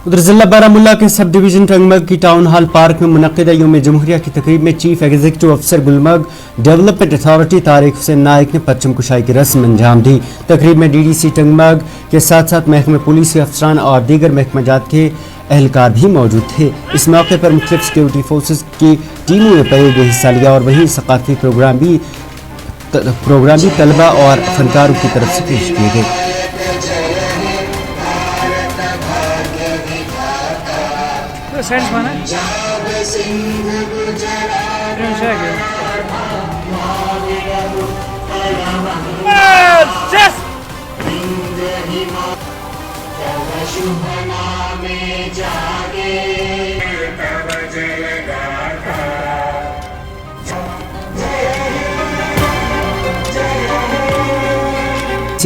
उधर जिला बारामूला के सब डिवीजन टंगमर्ग की टाउन हॉल पार्क में मुनक्किदा यौम जमहूरिया की तकरीब में चीफ एग्जीक्यूटिव अफसर गुलमर्ग डेवलपमेंट अथॉरिटी तारिक हुसैन नाइक ने परचम कुशाई की रस्म अंजाम दी। तकरीब में डीडीसी टंगमर्ग के साथ साथ महकमे पुलिस के अफसरान और दीगर महकमाजात के एहलकार भी मौजूद थे। इस मौके पर मुख्तलिफ सिक्योरिटी फोर्सेज की टीमों ने परेड में हिस्सा लिया और वहीं सकाफी प्रोग्राम भी तलबा और फनकारों की तरफ से पेश किए गए। साइंस माना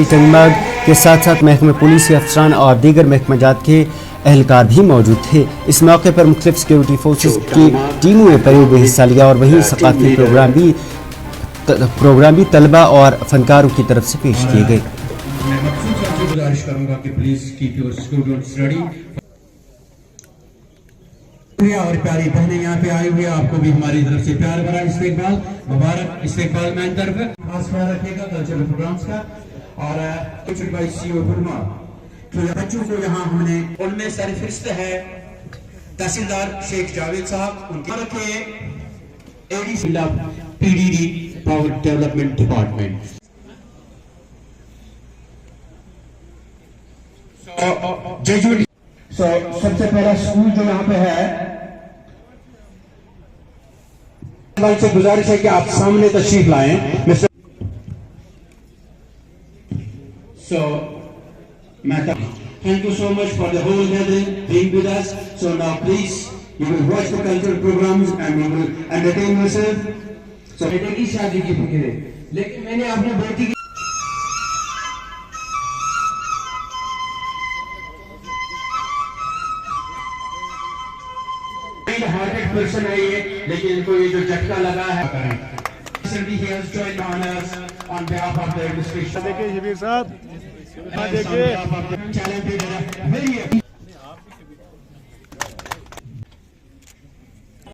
टंगमर्ग के साथ साथ महकमे पुलिस के अफसरान और दीगर महकमाजात के एहलकार भी मौजूद थे। इस मौके पर मुख्तलिफ सिक्योरिटी फोर्सेज की टीमों ने परेड में हिस्सा लिया और वहीं सकाफी प्रोग्राम भी तलबा और फनकारों की तरफ से पेश किए गए। गुजारिश करूंगा कि please keep your students ready. और प्यारी बहनें यहाँ पे आई हुई है, आपको भी हमारी तरफ से प्यार भरा इस्तेकबाल, मुबारक इस्तेकबाल मैन तरफ खास ख्याल रखिएगा कल्चरल प्रोग्राम्स का। और कुछ तो बच्चों को यहाँ हमने उनमें सरफिस्त है तहसीलदार शेख जावेद साहब, उनके रखे ADC PDD power development department. सबसे पहला स्कूल जो यहाँ पे है, से गुजारिश है कि आप सामने तशरीफ लाएं। Mister thank you so much for the whole gathering being with us. So now please you will watch the cultural programs and you will entertain yourself. So बेटे की शादी की फिक्र है, लेकिन मैंने अपने बेटी की हार्टेड पर्सन है ये, लेकिन इनको ये जो झटका लगा है करें। He has joined us on behalf of the administration. देखिए शबीर साहब, देखिए चैलेंज